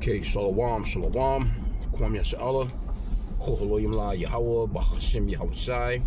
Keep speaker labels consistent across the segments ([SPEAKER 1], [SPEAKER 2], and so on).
[SPEAKER 1] Okay, shalom, shalom. Kwam Yasha'Allah. Koholoyim la Yahweh, Bahashim Yahushai,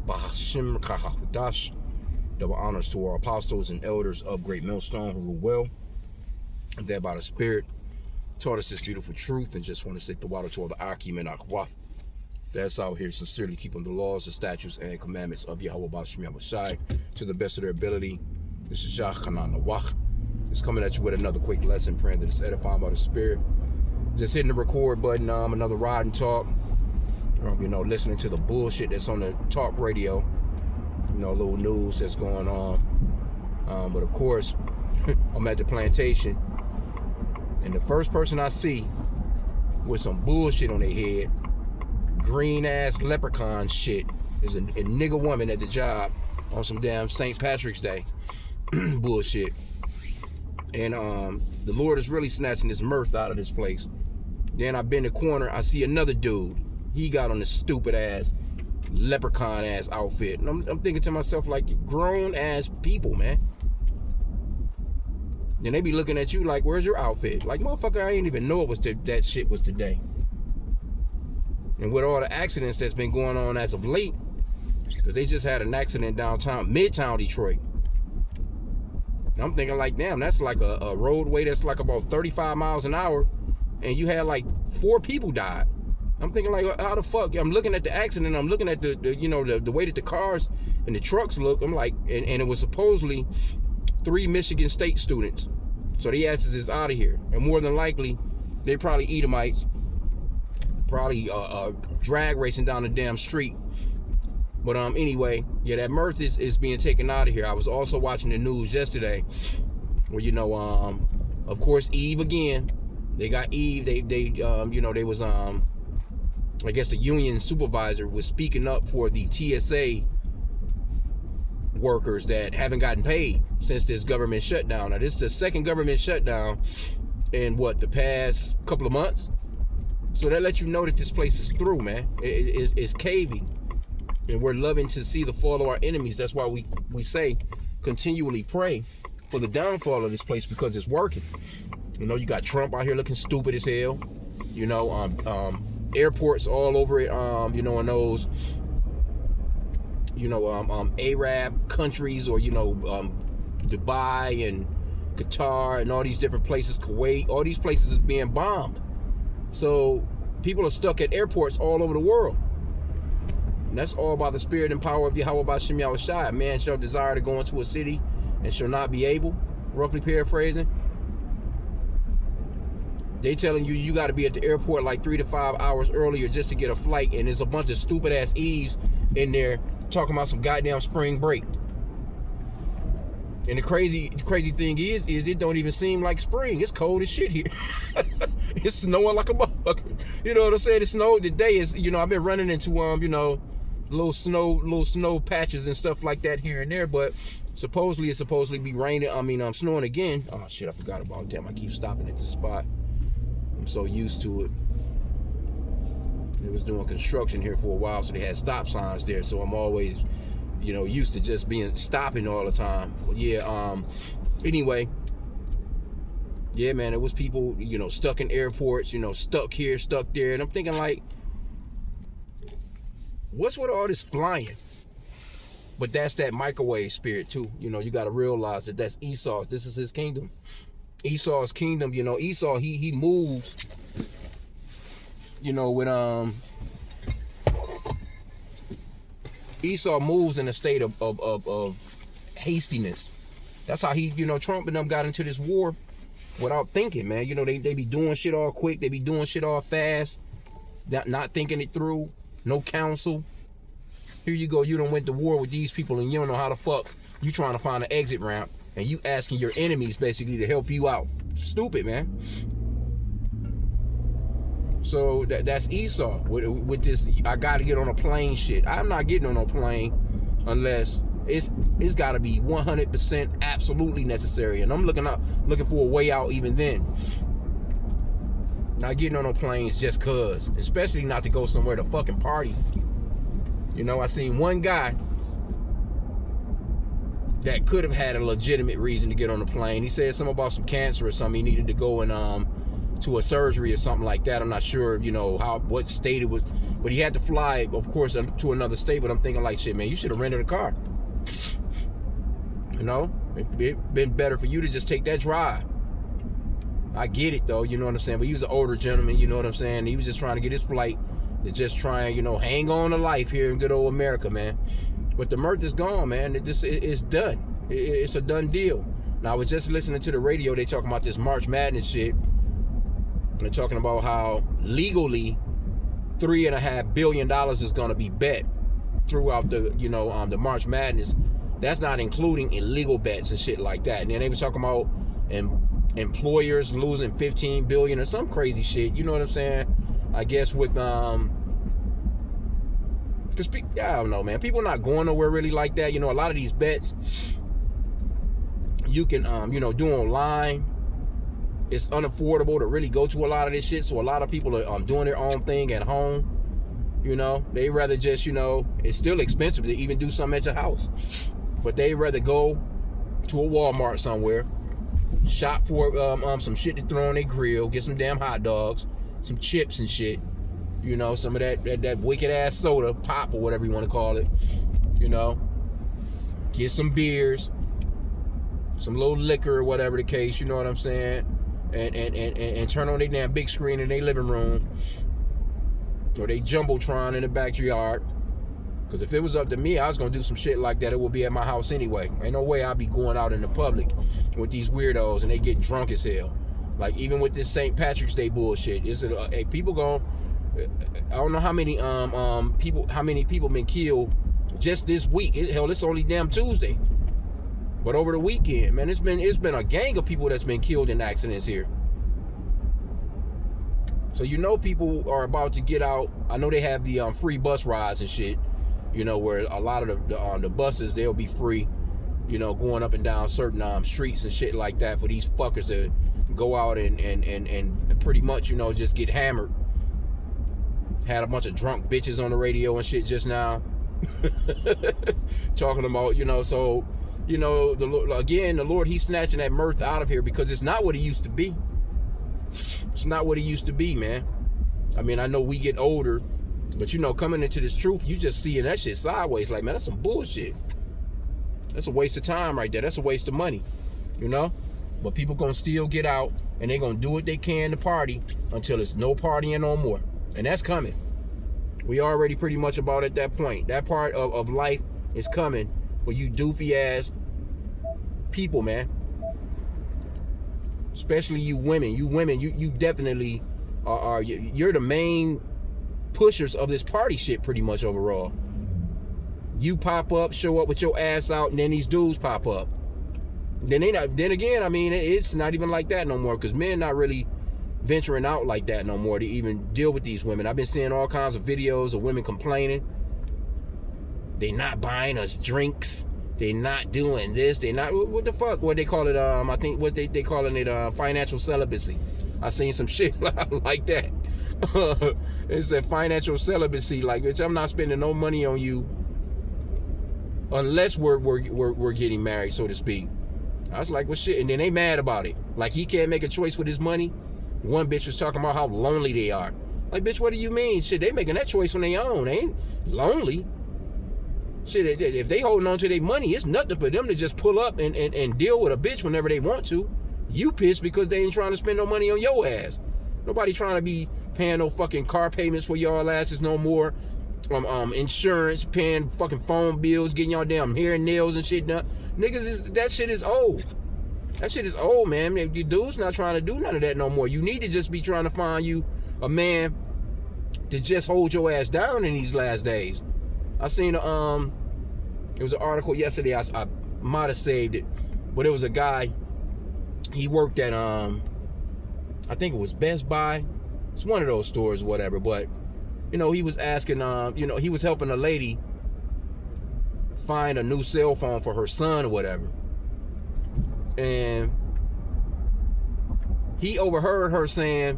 [SPEAKER 1] Bahashim Kahahudash. Double honors to our apostles and elders of Great Millstone who rule well, and that by the Spirit taught us this beautiful truth, and just want to say the water to all the H.I.M and Akwaf that's out here sincerely keeping the laws, the statutes, and commandments of Yahweh Bahashim Yahushai to the best of their ability. This is Yah Hanan Nawach. Just coming at you with another quick lesson, praying that it's edifying by the Spirit. Just hitting the record button, another ride and talk. Listening to the bullshit that's on the talk radio. A little news that's going on. But of course, I'm at the plantation, and the first person I see with some bullshit on their head, green ass leprechaun shit, is a nigga woman at the job on some damn St. Patrick's Day bullshit. And the Lord is really snatching this mirth out of this place. Then I bend the corner, I see another dude. He got on this stupid ass leprechaun ass outfit, and I'm thinking to myself, like, grown ass people, man. Then they be looking at you like, where's your outfit? Like, motherfucker, I didn't even know it was that shit was today. And with all the accidents that's been going on as of late, because they just had an accident downtown, midtown Detroit. I'm thinking like, damn, that's like a roadway that's like about 35 miles an hour, and you had like 4 people died. I'm thinking like, how the fuck? I'm looking at the accident, I'm looking at the way that the cars and the trucks look. I'm like, and it was supposedly 3 Michigan State students. So the asses is out of here. And more than likely, they probably Edomites, probably drag racing down the damn street. But anyway, yeah, that mirth is being taken out of here. I was also watching the news yesterday, where of course Eve again. They got Eve. They was I guess the union supervisor was speaking up for the TSA workers that haven't gotten paid since this government shutdown. Now this is the second government shutdown in the past couple of months. So that lets you know that this place is through, man. It's caving. And we're loving to see the fall of our enemies. That's why we say continually pray for the downfall of this place, because it's working. You got Trump out here looking stupid as hell. Airports all over it. In those, Arab countries, or Dubai and Qatar and all these different places, Kuwait, all these places is being bombed. So people are stuck at airports all over the world. And that's all by the Spirit and power of Yahweh Bahashim Yahushai. Man shall desire to go into a city and shall not be able. Roughly paraphrasing. They telling you got to be at the airport like 3 to 5 hours earlier just to get a flight, and there's a bunch of stupid ass Eves in there talking about some goddamn spring break. And the crazy thing is it don't even seem like spring. It's cold as shit here. It's snowing like a motherfucker. You know what I'm saying? It snowed today. Is I've been running into little snow patches and stuff like that here and there, but supposedly it's be raining. Snowing again. Oh shit, I forgot about that. I keep stopping at this spot. I'm so used to it. They was doing construction here for a while, so they had stop signs there, so I'm always used to just stopping all the time. But yeah, anyway, yeah, man, it was people, stuck in airports, stuck here, stuck there, and I'm thinking like, what's with all this flying? But that's that microwave spirit too. You got to realize that that's Esau. This is his kingdom. Esau's kingdom. Esau, he moves, when Esau moves in a state of hastiness. That's how Trump and them got into this war without thinking, man. They be doing shit all quick. They be doing shit all fast, not thinking it through. No counsel. Here you go. You done went to war with these people, and you don't know how the fuck you trying to find an exit ramp, and you asking your enemies basically to help you out. Stupid, man. So that's Esau with this. I gotta get on a plane shit. I'm not getting on a plane unless it's got to be 100% absolutely necessary, and I'm looking for a way out even then. Not getting on no planes just cause, especially not to go somewhere to fucking party. I seen one guy that could have had a legitimate reason to get on the plane. He said something about some cancer or something. He needed to go and to a surgery or something like that. I'm not sure, what state it was, but he had to fly, of course, to another state. But I'm thinking like, shit, man, you should have rented a car. It'd been better for you to just take that drive. I get it though, you know what I'm saying? But he was an older gentleman, you know what I'm saying? He was just trying to get his flight to just try and, hang on to life here in good old America, man. But the mirth is gone, man. It's done. It's a done deal. Now, I was just listening to the radio. They talking about this March Madness shit. They're talking about how legally $3.5 billion is going to be bet throughout the March Madness. That's not including illegal bets and shit like that. And then they were talking about employers losing $15 billion or some crazy shit. You know what I'm saying? I guess with because I don't know, man. People not going nowhere really like that. A lot of these bets you can do online. It's unaffordable to really go to a lot of this shit, so a lot of people are doing their own thing at home. They rather just it's still expensive to even do something at your house, but they rather go to a Walmart somewhere, shop for some shit to throw on their grill, get some damn hot dogs, some chips and shit, some of that wicked ass soda, pop or whatever you want to call it, get some beers, some little liquor or whatever the case, you know what I'm saying, and turn on their damn big screen in their living room or they jumbotron in the backyard. Because if it was up to me, I was going to do some shit like that. It would be at my house anyway. Ain't no way I'd be going out in the public with these weirdos and they getting drunk as hell. Like, even with this St. Patrick's Day bullshit, people going, I don't know how many people been killed just this week. Hell, it's only damn Tuesday. But over the weekend, man, it's been a gang of people that's been killed in accidents here. So people are about to get out. I know they have the free bus rides and shit. Where a lot of the buses, they'll be free, going up and down certain streets and shit like that for these fuckers to go out and pretty much, just get hammered. Had a bunch of drunk bitches on the radio and shit just now. Talking about, so, the Lord, he's snatching that mirth out of here because it's not what it used to be. It's not what it used to be, man. I mean, I know we get older, but coming into this truth, you just seeing that shit sideways. Like, man, that's some bullshit. That's a waste of time right there. That's a waste of money, But people gonna still get out and they gonna do what they can to party until it's no partying no more. And that's coming. We already pretty much about at that point. That part of life is coming for you doofy ass people, man. Especially you women. You definitely you're the main pushers of this party shit pretty much overall. You pop up, show up with your ass out, and then these dudes pop up. Then again, I mean, it's not even like that no more, because men not really venturing out like that no more to even deal with these women. I've been seeing all kinds of videos of women complaining. They not buying us drinks. They not doing this. They not, what the fuck? What they call it? I think what they calling it financial celibacy. I seen some shit like that. It's a financial celibacy, like, bitch, I'm not spending no money on you unless we're getting married, so to speak. I was like, well, shit, and then they mad about it. Like, he can't make a choice with his money. One bitch was talking about how lonely they are. Like, bitch, what do you mean? Shit, they making that choice on their own. They ain't lonely. Shit, if they holding on to their money, it's nothing for them to just pull up and deal with a bitch whenever they want to. You pissed because they ain't trying to spend no money on your ass. Nobody trying to be paying no fucking car payments for y'all asses no more. Insurance, paying fucking phone bills, getting y'all damn hair and nails and shit done. Niggas, that shit is old. That shit is old, man. You dudes not trying to do none of that no more. You need to just be trying to find you a man to just hold your ass down in these last days. I seen it was an article yesterday. I might have saved it, but it was a guy. He worked at I think it was Best Buy. It's one of those stores, whatever. But he was asking, he was helping a lady find a new cell phone for her son or whatever. And he overheard her saying,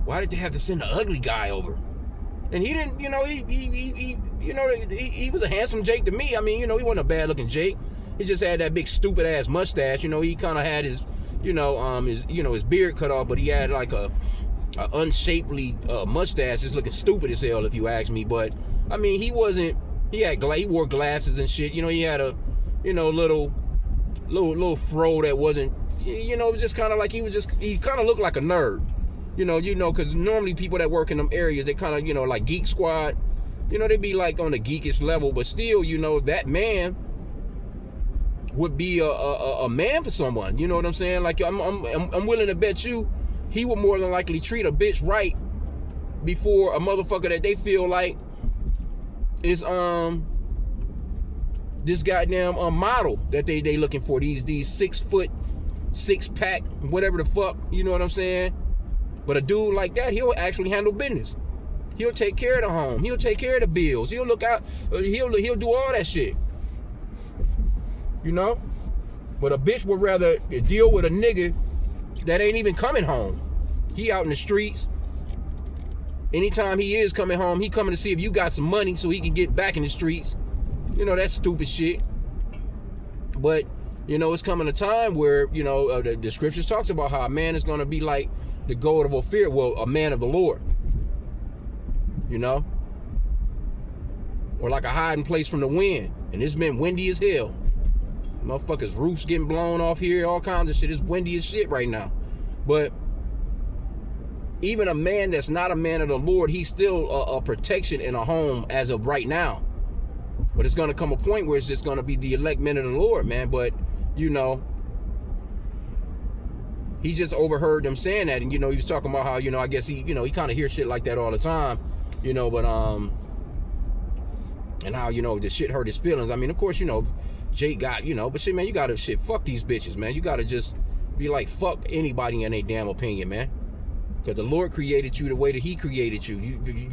[SPEAKER 1] why did they have to send an ugly guy over? And he didn't, he was a handsome Jake to me. I mean, he wasn't a bad looking Jake. He just had that big stupid ass mustache. He kind of had his his beard cut off, but he had like a unshapely mustache, just looking stupid as hell if you ask me. But I mean, he wore glasses and shit. He had a little fro that wasn't, it was just kind of like he kind of looked like a nerd. Because normally people that work in them areas, they kind of, like Geek Squad, they be like on the geekish level, but still, that man would be a man for someone. You know what I'm saying? Like I'm willing to bet you he would more than likely treat a bitch right before a motherfucker that they feel like is this goddamn model that they looking for, these 6 foot 6-pack whatever the fuck, you know what I'm saying? But a dude like that, he'll actually handle business. He'll take care of the home. He'll take care of the bills. He'll look out. He'll do all that shit. But a bitch would rather deal with a nigga that ain't even coming home. He out in the streets. Anytime he is coming home, he coming to see if you got some money so he can get back in the streets. That's stupid shit. But it's coming a time where the scriptures talks about how a man is going to be like the goat of Ophir. Well, a man of the Lord. Or like a hiding place from the wind. And it's been windy as hell. Motherfuckers' roofs getting blown off here, all kinds of shit. It's windy as shit right now. But even a man that's not a man of the Lord, he's still a protection in a home as of right now. But it's going to come a point where it's just going to be the elect men of the Lord, man. But, he just overheard them saying that. And, he was talking about how, I guess he kind of hears shit like that all the time, but, and how, the shit hurt his feelings. I mean, of course, Jake got, but shit, man, you got to fuck these bitches, man. You got to just be like, fuck anybody in their damn opinion, man. Because the Lord created you the way that he created you.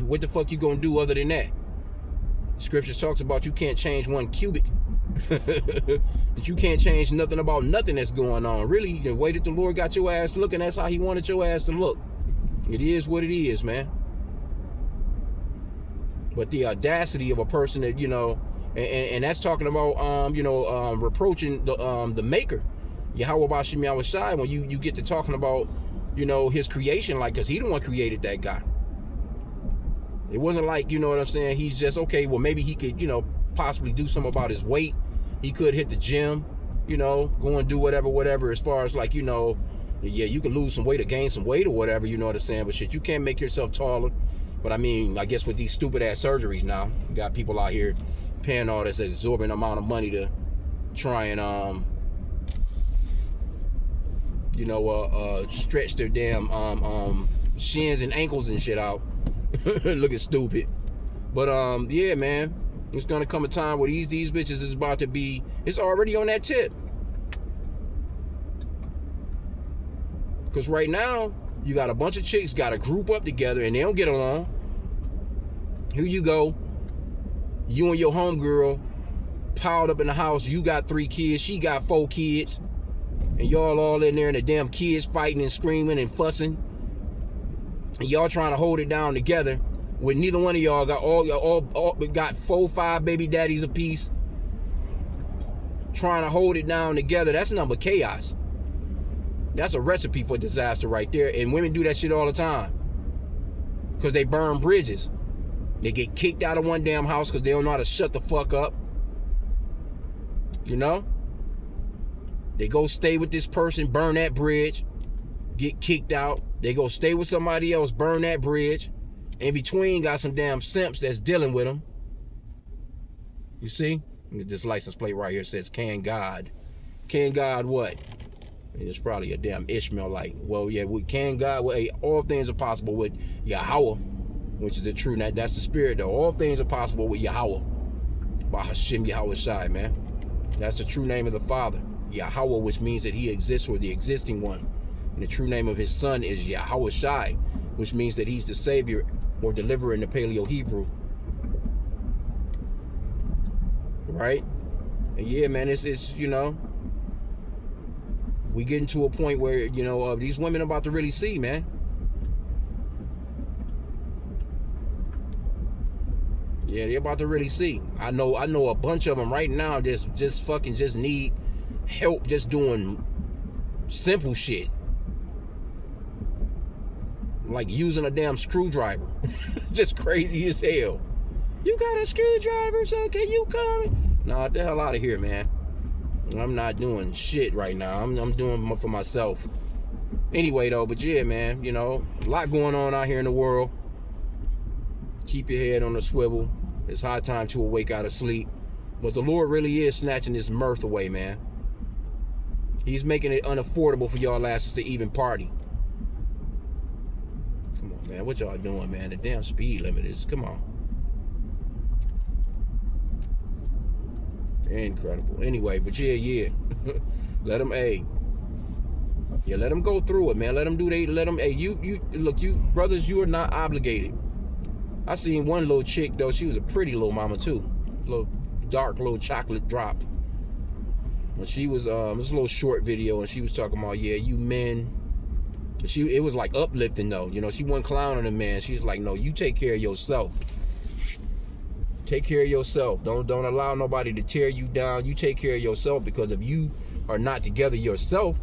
[SPEAKER 1] What the fuck you gonna do other than that? Scripture talks about you can't change 1 cubic. That you can't change nothing about nothing that's going on. Really, the way that the Lord got your ass looking, that's how he wanted your ass to look. It is what it is, man. But the audacity of a person that, and that's talking about, reproaching the maker, Yahweh Bashim Yahushai, when you get to talking about, his creation, like, because he the one created that guy. It wasn't like, you know what I'm saying, he's just, okay, well, maybe he could, possibly do something about his weight. He could hit the gym, go and do whatever, as far as like, yeah, you can lose some weight or gain some weight or whatever, you know what I'm saying, but shit, you can't make yourself taller. But I mean, I guess with these stupid ass surgeries now, you got people out here paying all this exorbitant amount of money to try and, stretch their damn shins and ankles and shit out. Looking stupid. But yeah, man, it's gonna come a time where these bitches is about to be, it's already on that tip. Because right now, you got a bunch of chicks got to group up together and they don't get along. Here you go. You and your homegirl piled up in the house. You got 3 kids. She got 4 kids. And y'all all in there and the damn kids fighting and screaming and fussing. And y'all trying to hold it down together. With neither one of y'all got all got 4, 5 baby daddies apiece. Trying to hold it down together. That's nothing but chaos. That's a recipe for disaster right there. And women do that shit all the time. Because they burn bridges. They get kicked out of one damn house because they don't know how to shut the fuck up. They go stay with this person, burn that bridge, get kicked out. They go stay with somebody else, burn that bridge. In between, got some damn simps that's dealing with them. You see? This license plate right here says, can God. Can God what? It's probably a damn Ishmaelite. Well, yeah, with can God, well, hey, all things are possible with Yahweh, which is the true, that's the spirit though. All things are possible with Yahweh. By H.I.M Yahushai, man. That's the true name of the Father. Yahweh, which means that he exists, or the existing one. And the true name of his son is Yahushai, which means that he's the savior or deliverer in the Paleo Hebrew. Right? And yeah, man, it's we getting to a point where, these women are about to really see, man. Yeah, they're about to really see. I know a bunch of them right now just fucking need help just doing Simple shit. Like using a damn screwdriver. Just crazy as hell. You got a screwdriver, so can you come? Nah, the hell out of here, man. I'm not doing shit right now. I'm doing for myself. Anyway, though, but yeah, man, you know, a lot going on out here in the world. Keep your head on a swivel. It's high time to awake out of sleep. But the Lord really is snatching this mirth away, man. He's making it unaffordable for y'all asses to even party. Come on, man. What y'all doing, man? The damn speed limit is, come on. Incredible. Anyway, but yeah. Let them, yeah, let them go through it, man. Let them do let them, you look, you brothers, you are not obligated. I seen one little chick, though. She was a pretty little mama, too. Little dark, little chocolate drop. When she was, it was a little short video, and she was talking about, yeah, you men. It was like uplifting, though. You know, she wasn't clowning the man. She's like, no, you take care of yourself. Take care of yourself. Don't allow nobody to tear you down. You take care of yourself, because if you are not together yourself,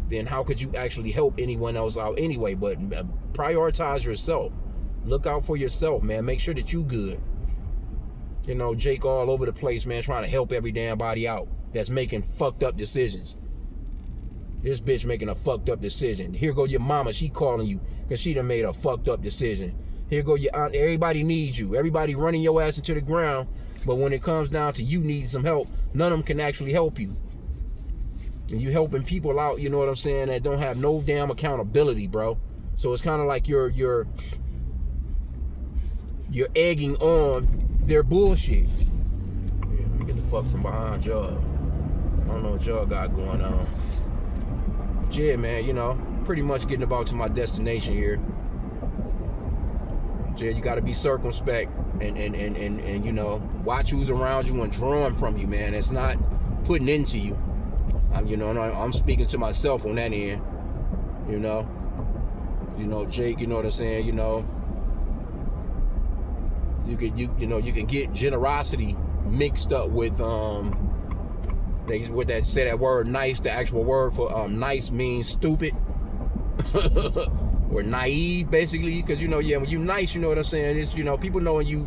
[SPEAKER 1] then how could you actually help anyone else out anyway? But prioritize yourself. Look out for yourself, man. Make sure that you good. You know, Jake all over the place, man, trying to help every damn body out that's making fucked up decisions. This bitch making a fucked up decision. Here go your mama. She calling you because she done made a fucked up decision. Here go your aunt. Everybody needs you. Everybody running your ass into the ground. But when it comes down to you needing some help, none of them can actually help you. And you helping people out, you know what I'm saying, that don't have no damn accountability, bro. So it's kind of like you're egging on their bullshit. Yeah, let me get the fuck from behind y'all. I don't know what y'all got going on. But yeah, man, you know, pretty much getting about to my destination here. Yeah, you got to be circumspect and you know, watch who's around you and drawing from you, man. It's not putting into you. You know, I'm speaking to myself on that end. You know, Jake. You know what I'm saying. You know, you can get generosity mixed up with that word nice. The actual word for nice means stupid. Or naive, basically, because you know, yeah, when you nice, you know what I'm saying, it's, you know, people know when you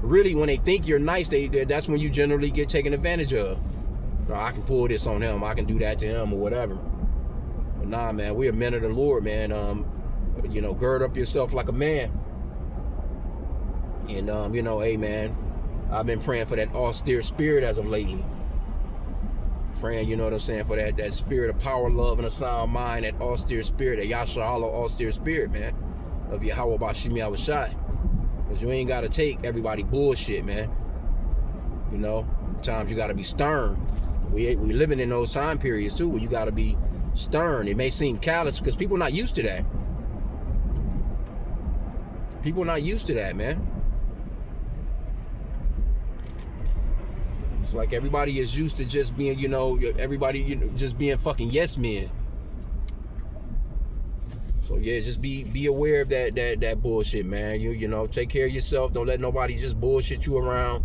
[SPEAKER 1] really, when they think you're nice, that's when you generally get taken advantage of. I can pull this on him, I can do that to him, or whatever. But nah, man, we are men of the Lord, man. You know, gird up yourself like a man. And you know, hey, man, I've been praying for that austere spirit as of lately. Praying, you know what I'm saying, for that spirit of power, love, and a sound mind, that austere spirit, that Yasha Allah austere spirit, man, of Yahweh Bashimi Awashai. Because you ain't got to take everybody bullshit, man. You know, sometimes you got to be stern. We living in those time periods, too, where you got to be stern. It may seem callous, because people not used to that. People not used to that, man. It's like everybody is used to just being, you know, everybody, you know, just being fucking yes men. So yeah, just be aware of that bullshit, man. You know, take care of yourself. Don't let nobody just bullshit you around.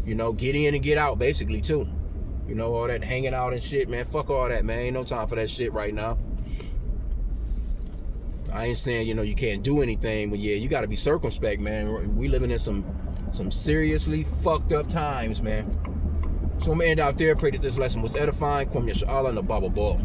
[SPEAKER 1] You know, get in and get out, basically, too. You know, all that hanging out and shit, man. Fuck all that, man. Ain't no time for that shit right now. I ain't saying, you know, you can't do anything, but yeah, you got to be circumspect, man. We living in some seriously fucked up times, man. So I'm gonna end out there. Pray that this lesson was edifying. Kwam Yasha Allah and the Baba Ball.